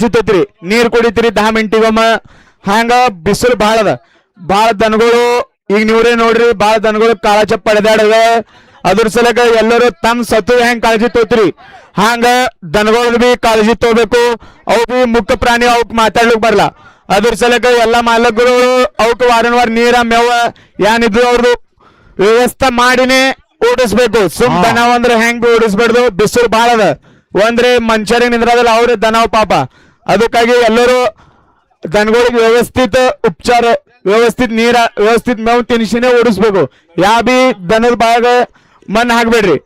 ಸಿಗ್ತೈತ್ರಿ ನೀರ್ ಕುಡಿತೀರಿ 10 ಮಿನಿಟಿಗೊಮ್ಮ ಹಂಗ ಬಿಸಿಲು ಬಾಳ ಅದ ಬಾಳ ದನಗಳು ಈಗ ನೀವ್ರೇ ನೋಡ್ರಿ ಬಾಳ ದನಗಳು ಕಾಳಚಪ್ಪ ಪಡೆದಾಡದ ಅದ್ರ ಸಲಕ ಎಲ್ಲರೂ ತಮ್ಮ ಸತ್ತು ಹೆಂಗ್ ಕಾಳಜಿ ತೋತ್ರಿ ಹಂಗ ದನಗಳ್ ಬಿ ಕಾಳಜಿ ತಗೋಬೇಕು ಅವು ಬಿ ಮುಖ್ಯ ಪ್ರಾಣಿ ಅವಕ್ ಮಾತಾಡ್ಲಿಕ್ ಬರಲ್ಲ ಅದ್ರ ಸಲಕ ಎಲ್ಲಾ ಮಾಲಕರು ಅವಕ್ ವಾರಂವಾರ ನೀರ ಮೇವ ಏನಿದ್ರು ಅವ್ರದ್ದು ವ್ಯವಸ್ಥೆ ಮಾಡಿನೇ ಓಡಿಸ್ಬೇಕು ಸುಮ್ ದನವ್ ಅಂದ್ರೆ ಹೆಂಗ್ ಓಡಿಸ್ಬಾರ್ದು ಬಿಸಿಲು ಬಾಳ ಅದ ಒಂದ್ರೆ ಮನುಷ್ಯರಿಗೆ ನಿಂದ್ರದಲ್ಲ ಅವ್ರೆ ದನವ್ ಪಾಪ ಅದಕ್ಕಾಗಿ ಎಲ್ಲರೂ ದನಗಳಿಗೆ ವ್ಯವಸ್ಥಿತ ಉಪಚಾರ व्यवस्थित ನೀರ व्यवस्थित ಮೇವು ತಿನ್ಸಿನೇ ಓಡಿಸ್ಬೇಕು ಯಾ ಬಿ दनದ ಬಾಗ मन हाकಬೇಡ್ರಿ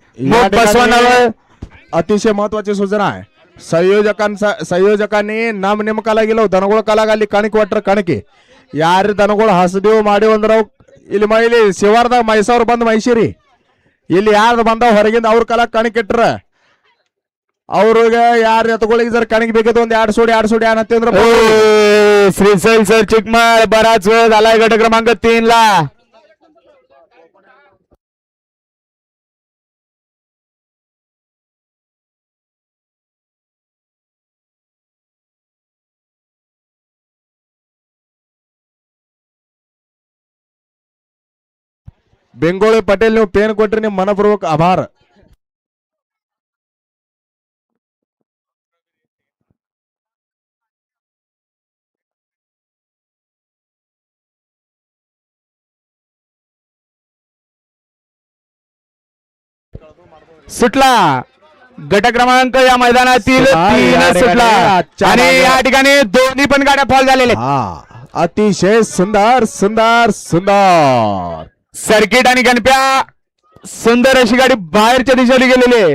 अतिशय महत्वाची सूचना आहे संयोजकांनी नाम नेमकाला गेलो दनगोळ कालागाली कणकी वाटर कणकी यार दनगोळ हसदेव ಮಾಡಿ ಅಂದ್ರೆ ಇಲ್ಲಿ ಮೈಲಿ ಶಿವಾರ್ದ ಮೈಸೂರು ಬಂದು ಮೈಸೂರಿ ಇಲ್ಲಿ ಯಾರು ಬಂದ ಹೊರಗಿಂದ ಅವ್ರ ಕಲ ಕಣಕಿಟ್ರ ಅವ್ರಿಗೆ ಯಾರು ಎತ್ತುಗಳಿಗೆ ಜರ ಕಣಕ್ ಬೇಕಿತ್ತು ಒಂದ್ 2 सोड ಏನಂತಂದ್ರ श्रीशैल सर चिकमाळ बराच वेळ झालाय गट क्रमांक 3 ला ಬೆಂಗೋಳಿ ಪಟೇಲ್ ನೀವು ಪೇನ್ ಕೊಟ್ರಿ ನಿಮ್ಮ ಮನಪೂರ್ವಕ ಆಭಾರ सुटला गट क्रमांक या मैदानातील 3 सुटला आणि या ठिकाणी दोन्ही पण गाड्या फॉल झालेल्या अतिशय सुंदर सुंदर सुंदर सर्किट आणि गणप्या सुंदर अशी गाडी बाहेरच्या दिशेने गेलेली आहे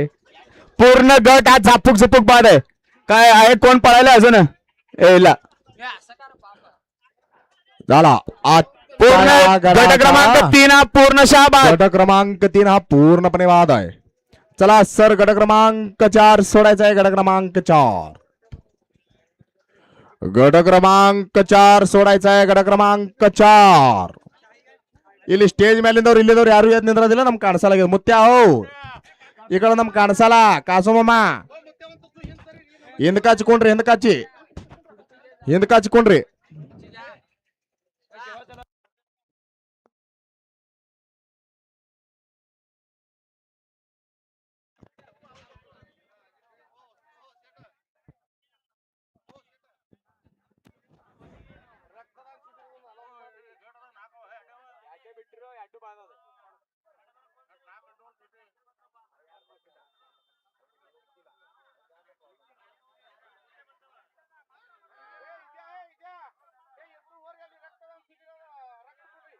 पूर्ण गट हा झापूक झुपूक बाद आहे काय आहे कोण पळायला अजून यायला झाला पूर्ण गट क्रमांक 3 हा पूर्णशः बाद गट क्रमांक 3 हा पूर्णपणे बाद आहे चला सर गट क्रमांक 4 सोडायचा आहे गट क्रमांक 4 गट क्रमांक 4 सोडायचा आहे गट क्रमांक 4 ಇಲ್ಲಿ ಸ್ಟೇಜ್ ಮೇಲಿಂದವ್ರು ಇಲ್ಲಿದವ್ರು ಯಾರು ಎದ್ದು ನಿಂದ್ರದಿಲ್ಲ ನಮ್ ಕಾಣಿಸಲಾಗಿದೆ ಮುತ್ಯ ಹೋ ಈ ಕಡೆ ನಮ್ ಕಾಣಿಸಲ್ಲ ಕಾಸುಮಮ್ಮ ಹಿಂದ್ ಕಾಚಿಕೊಂಡ್ರಿ ಹಿಂದ್ ಕಾಚಿಕೊಂಡ್ರಿ